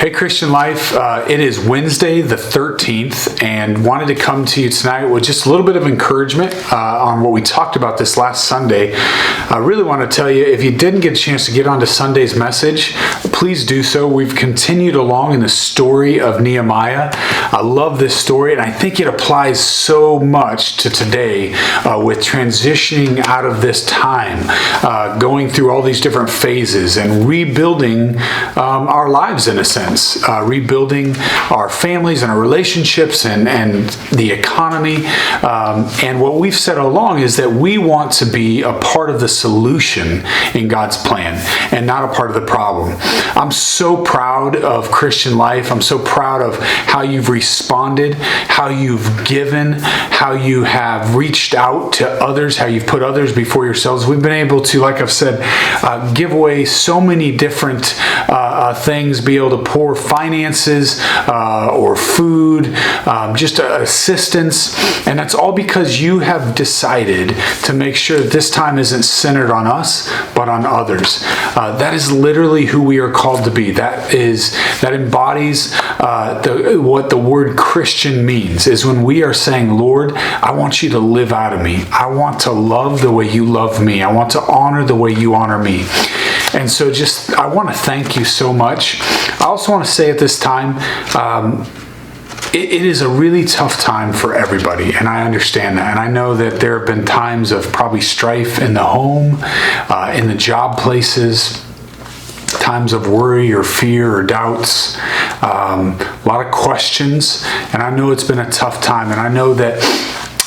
Hey Christian Life, it is Wednesday the 13th and wanted to come to you tonight with just a little bit of encouragement on what we talked about this last Sunday. I really want to tell you, if you didn't get a chance to get onto Sunday's message, please do so. We've continued along in the story of Nehemiah. I love this story and I think it applies so much to today with transitioning out of this time, going through all these different phases and rebuilding our lives in a sense. Rebuilding our families and our relationships and the economy. And what we've said all along is that we want to be a part of the solution in God's plan and not a part of the problem. I'm so proud of Christian Life. I'm so proud of how you've responded, how you've given, how you have reached out to others, how you've put others before yourselves. We've been able to, like I've said, give away so many different things, be able to pour finances or food, just assistance. And that's all because you have decided to make sure that this time isn't centered on us, but on others. That is literally who we are called to be. That embodies what the word Christian means, is when we are saying, Lord, I want you to live out of me. I want to love the way you love me. I want to honor the way you honor me. And so I want to thank you so much. I also want to say at this time, it is a really tough time for everybody, and I understand that. And I know that there have been times of probably strife in the home, in the job places, times of worry or fear or doubts, a lot of questions. And I know it's been a tough time, and I know that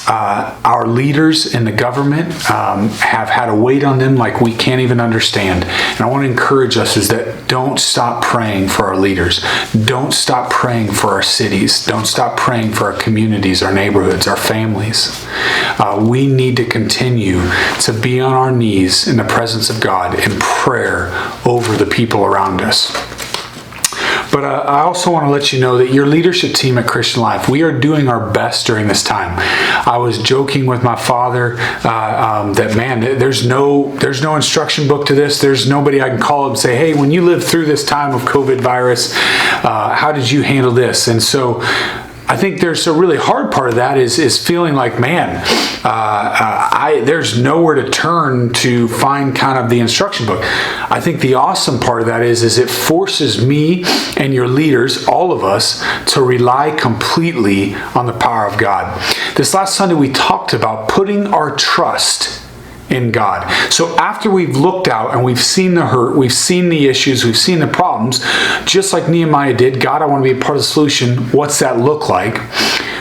our leaders in the government have had a weight on them like we can't even understand. And I want to encourage us is that don't stop praying for our leaders. Don't stop praying for our cities. Don't stop praying for our communities, our neighborhoods, our families. We need to continue to be on our knees in the presence of God in prayer over the people around us. But I also want to let you know that your leadership team at Christian Life, we are doing our best during this time. I was joking with my father that, man, there's no instruction book to this. There's nobody I can call up and say, hey, when you lived through this time of COVID virus, how did you handle this? And so I think there's a really hard part of that is feeling like, man, there's nowhere to turn to find kind of the instruction book. I think the awesome part of that is it forces me and your leaders, all of us, to rely completely on the power of God. This last Sunday we talked about putting our trust in God. So after we've looked out and we've seen the hurt, we've seen the issues, we've seen the problems, just like Nehemiah did, God, I want to be a part of the solution. What's that look like?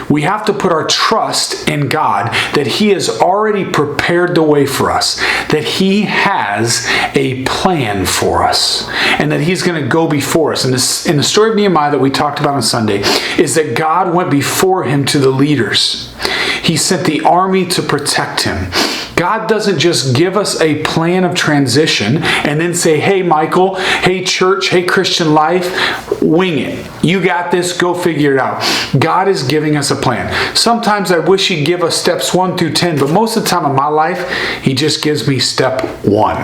We have to put our trust in God that He has already prepared the way for us, that He has a plan for us, and that He's going to go before us. And this, in the story of Nehemiah that we talked about on Sunday, is that God went before him to the leaders. He sent the army to protect him. God doesn't just give us a plan of transition and then say, hey, Michael, hey, church, hey, Christian Life, wing it. You got this. Go figure it out. God is giving us a plan. Sometimes I wish He'd give us steps 1 through 10, but most of the time in my life, He just gives me step 1.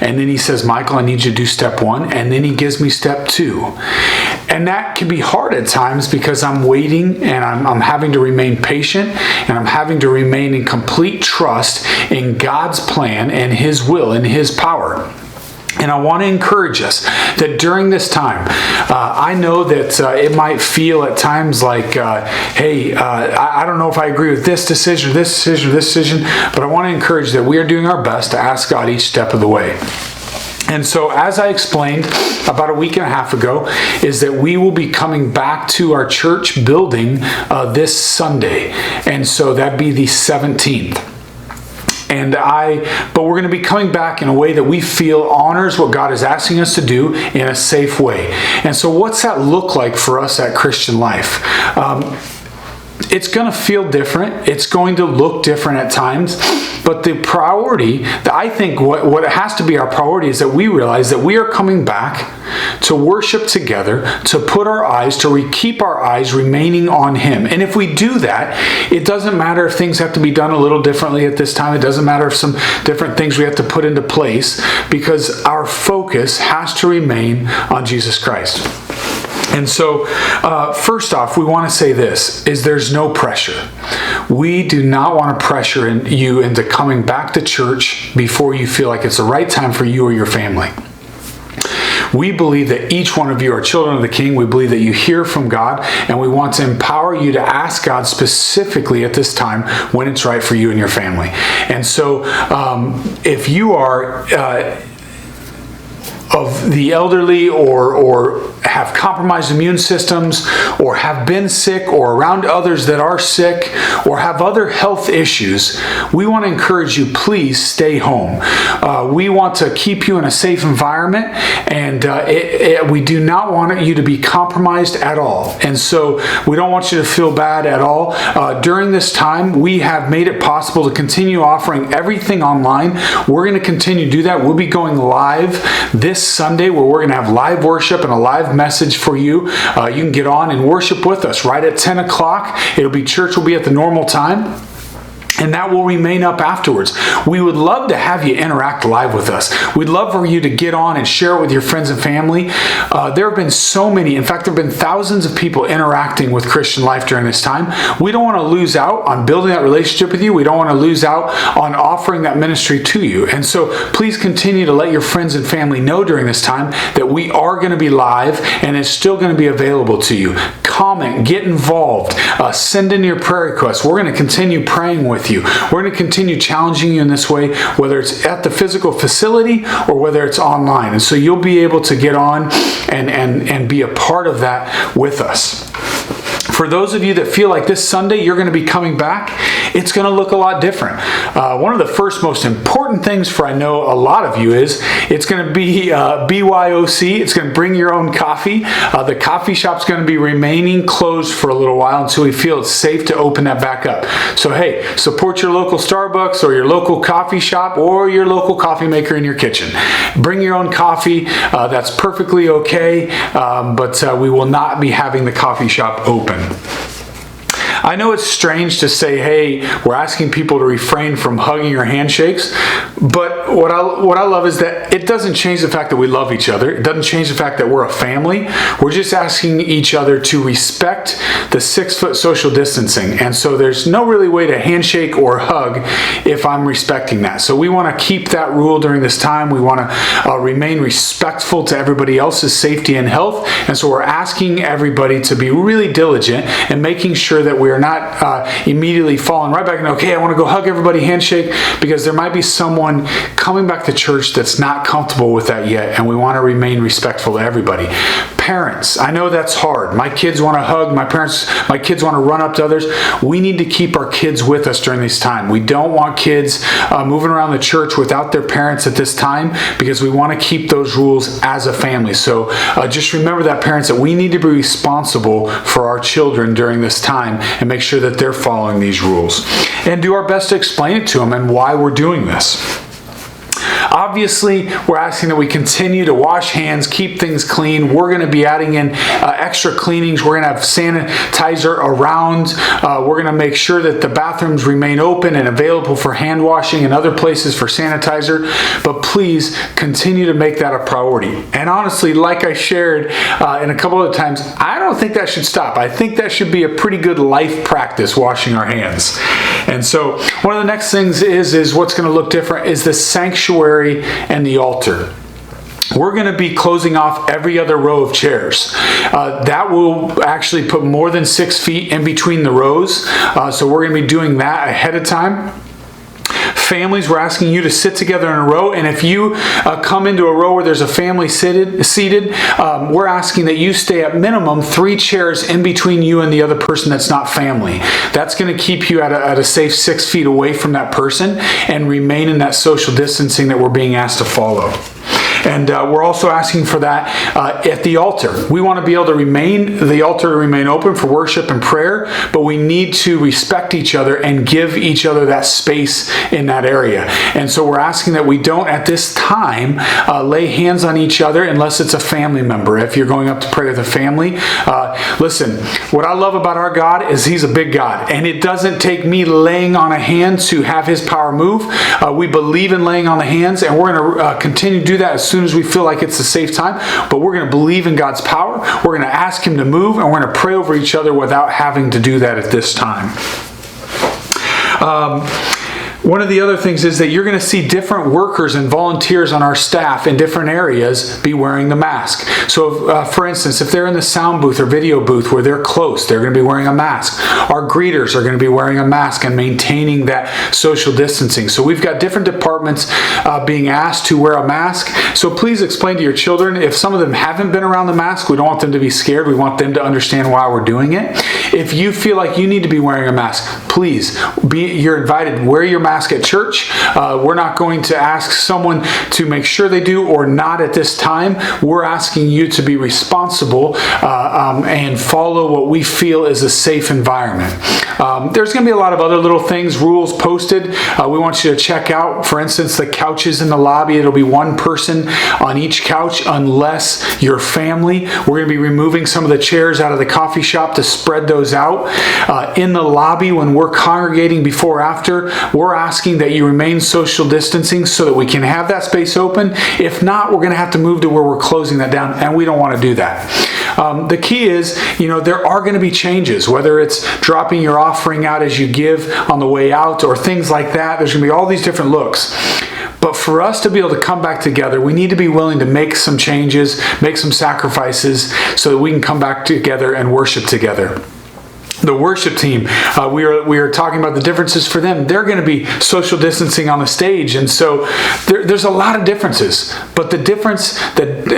And then He says, Michael, I need you to do step 1. And then He gives me step 2. And that can be hard at times because I'm waiting and I'm having to remain patient and I'm having to remain in complete trust in God's plan and His will and His power. And I want to encourage us that during this time, I know that it might feel at times like, hey, I don't know if I agree with this decision, or this decision, or this decision, but I want to encourage that we are doing our best to ask God each step of the way. And so, as I explained about a week and a half ago, is that we will be coming back to our church building this Sunday. And so that'd be the 17th. But we're going to be coming back in a way that we feel honors what God is asking us to do in a safe way. And so what's that look like for us at Christian Life? It's going to feel different. It's going to look different at times. But the priority, I think what it has to be our priority is that we realize that we are coming back to worship together, to put our eyes, to keep our eyes remaining on Him. And if we do that, it doesn't matter if things have to be done a little differently at this time. It doesn't matter if some different things we have to put into place, because our focus has to remain on Jesus Christ. And so, first off, we want to say this, is there's no pressure. We do not want to pressure you into coming back to church before you feel like it's the right time for you or your family. We believe that each one of you are children of the King. We believe that you hear from God, and we want to empower you to ask God specifically at this time when it's right for you and your family. And so, if you are of the elderly or have compromised immune systems or have been sick or around others that are sick or have other health issues, we want to encourage you, please stay home. We want to keep you in a safe environment, and we do not want you to be compromised at all. And so we don't want you to feel bad at all. During this time, we have made it possible to continue offering everything online. We're going to continue to do that. We'll be going live this Sunday, where we're going to have live worship and a live message for you. You can get on and worship with us right at 10 o'clock. Church will be at the normal time, and that will remain up afterwards. We would love to have you interact live with us. We'd love for you to get on and share it with your friends and family. There have been so many, in fact, there have been thousands of people interacting with Christian Life during this time. We don't want to lose out on building that relationship with you. We don't want to lose out on offering that ministry to you. And so please continue to let your friends and family know during this time that we are going to be live and it's still going to be available to you. Comment, get involved, send in your prayer requests. We're going to continue praying with you. We're going to continue challenging you in this way, whether it's at the physical facility or whether it's online. And so you'll be able to get on and be a part of that with us. For those of you that feel like this Sunday you're going to be coming back, it's going to look a lot different. One of the first most important things for I know a lot of you is it's going to be BYOC. It's going to bring your own coffee. The coffee shop's going to be remaining closed for a little while until we feel it's safe to open that back up. So hey, support your local Starbucks or your local coffee shop or your local coffee maker in your kitchen. Bring your own coffee. That's perfectly okay, but we will not be having the coffee shop open. I know it's strange to say, hey, we're asking people to refrain from hugging or handshakes, but what I love is that it doesn't change the fact that we love each other. It doesn't change the fact that we're a family. We're just asking each other to respect the 6-foot social distancing. And so there's no really way to handshake or hug if I'm respecting that. So we want to keep that rule during this time. We want to remain respectful to everybody else's safety and health. And so we're asking everybody to be really diligent in making sure that we're not immediately falling right back and okay, I want to go hug everybody, handshake, because there might be someone coming back to church that's not comfortable with that yet, and we want to remain respectful to everybody. Parents, I know that's hard. My kids want to hug, my kids want to run up to others. We need to keep our kids with us during this time. We don't want kids moving around the church without their parents at this time, because we want to keep those rules as a family. So just remember that, parents, that we need to be responsible for our children during this time and make sure that they're following these rules. And do our best to explain it to them and why we're doing this. Obviously, we're asking that we continue to wash hands, keep things clean. We're going to be adding in extra cleanings. We're going to have sanitizer around. We're going to make sure that the bathrooms remain open and available for hand washing and other places for sanitizer. But please continue to make that a priority. And honestly, like I shared in a couple of times, I don't think that should stop. I think that should be a pretty good life practice, washing our hands. And so one of the next things is what's going to look different is the sanctuary and the altar. We're going to be closing off every other row of chairs. That will actually put more than 6 feet in between the rows. So we're going to be doing that ahead of time. Families, we're asking you to sit together in a row, and if you come into a row where there's a family seated, we're asking that you stay at minimum 3 chairs in between you and the other person that's not family. That's going to keep you at a safe 6 feet away from that person and remain in that social distancing that we're being asked to follow. And we're also asking for that at the altar. We want to be able to the altar to remain open for worship and prayer, but we need to respect each other and give each other that space in that area. And so we're asking that we don't at this time lay hands on each other unless it's a family member. If you're going up to pray with a family, listen, what I love about our God is He's a big God, and it doesn't take me laying on a hand to have His power move. We believe in laying on the hands, and we're going to continue to do that as soon soon as we feel like it's a safe time, but we're going to believe in God's power. We're going to ask Him to move, and we're going to pray over each other without having to do that at this time. One of the other things is that you're going to see different workers and volunteers on our staff in different areas be wearing the mask. So, for instance, if they're in the sound booth or video booth where they're close, they're going to be wearing a mask. Our greeters are going to be wearing a mask and maintaining that social distancing. So we've got different departments being asked to wear a mask. So please explain to your children, if some of them haven't been around the mask, we don't want them to be scared. We want them to understand why we're doing it. If you feel like you need to be wearing a mask, please, you're invited. Wear your mask at church. We're not going to ask someone to make sure they do or not at this time. We're asking you to be responsible and follow what we feel is a safe environment. There's going to be a lot of other little things, rules posted. We want you to check out, for instance, the couches in the lobby. It'll be one person on each couch unless you're family. We're going to be removing some of the chairs out of the coffee shop to spread those out. In the lobby, when we're congregating before or after, we're asking that you remain social distancing so that we can have that space open. If not, we're going to have to move to where we're closing that down, and we don't want to do that. The key is, there are going to be changes, whether it's dropping your offering out as you give on the way out or things like that. There's going to be all these different looks. But for us to be able to come back together, we need to be willing to make some changes, make some sacrifices so that we can come back together and worship together. The worship team, we are talking about the differences for them. They're going to be social distancing on the stage, and so there's a lot of differences. But the difference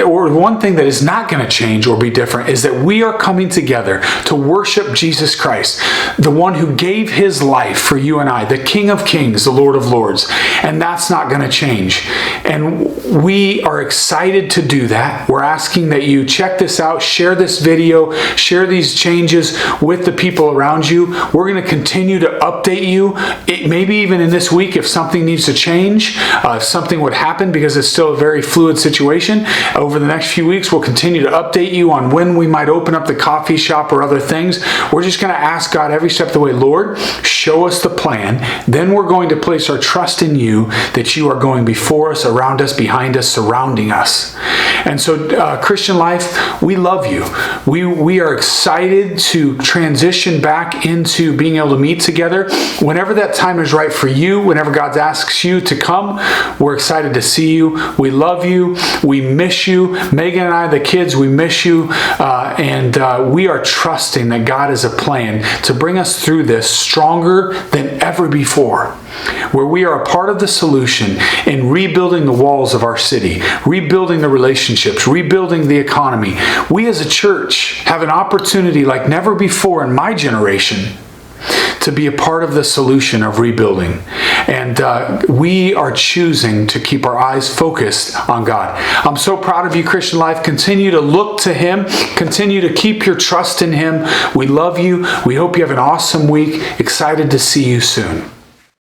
or one thing that is not going to change or be different is that we are coming together to worship Jesus Christ, the one who gave His life for you and I, the King of Kings, the Lord of Lords, and that's not going to change. And we are excited to do that. We're asking that you check this out, share this video, share these changes with the people around you. We're going to continue to update you, maybe even in this week if something needs to change, if something would happen, because it's still a very fluid situation. Over the next few weeks, we'll continue to update you on when we might open up the coffee shop or other things. We're just going to ask God every step of the way, Lord, show us the plan. Then we're going to place our trust in you that you are going before us, around us, behind us, surrounding us. And so, Christian Life, we love you. We are excited to transition back into being able to meet together. Whenever that time is right for you, whenever God asks you to come, we're excited to see you. We love you. We miss you. Megan and I, the kids, we miss you. And we are trusting that God has a plan to bring us through this stronger than ever before, where we are a part of the solution in rebuilding the walls of our city, rebuilding the relationships, rebuilding the economy. We as a church have an opportunity like never before in my generation to be a part of the solution of rebuilding. And we are choosing to keep our eyes focused on God. I'm so proud of you, Christian Life. Continue to look to Him. Continue to keep your trust in Him. We love you. We hope you have an awesome week. Excited to see you soon.